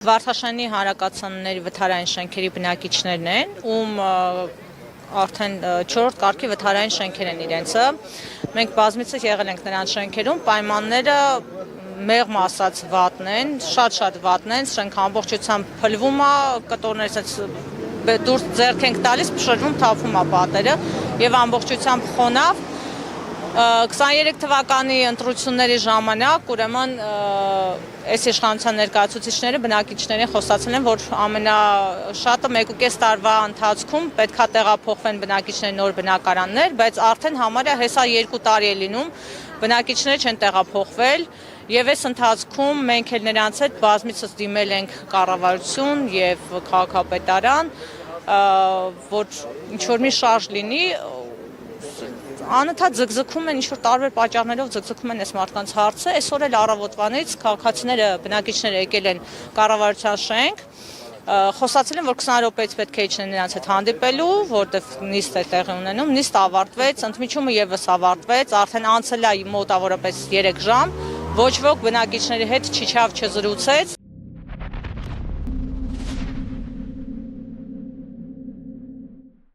Վարդաշանի հանրակացարանների վթարային շենքերի բնակիչներն են, ում արդեն 4-րդ կարգի վթարային շենքեր են իրենցը։ Մենք բազմիցս եղել ենք նրանց շենքերում, պայմանները մեղմ ասած վատն են, շատ վատն են, շենք ամբողջությամբ փլվում է, կտորներից դուրս ձեռք ենք տալիս, փշրվում, թափվում է պատերը եւ ամբողջությամբ խոնավ։ 23 թվականի ընտրությունների ժամանակ ուրեմն այս իշխանության ներկայացուցիչները բնակիչներին խոստացել են, որ ամենաշատը 1.5 տարվա ընթացքում պետքա տեղափոխվեն բնակիչների նոր բնակարաններ, բայց արդեն համարյա հեսա 2 տարի է լինում, բնակիչները չեն տեղափոխվել եւ այս ընթացքում մենք էլ նրանց հետ բազմիցս դիմել ենք կառավարություն եւ քաղաքապետարան, որ ինչ որ մի շարժ լինի, անընդհատ ձգձգում են, ինչ-որ տարբեր պատճառներով ձգձգում են այս մարդկանց հարցը, այսօր էլ առավոտվանից քաղաքացիները, բնակիչները եկել են կառավարության շենք, խոսացել են, որ 20 րոպեից պետք է իջնեն նրանց հետ հանդիպելու, որտեղ նիստ է տեղի ունենում, նիստ ավարտվեց, ընդմիջումը եւս ավարտվեց, արդեն անցել է մոտավորապես 3 ժամ, ոչ ոք բնակիչների հետ չիջավ չզրուցեց։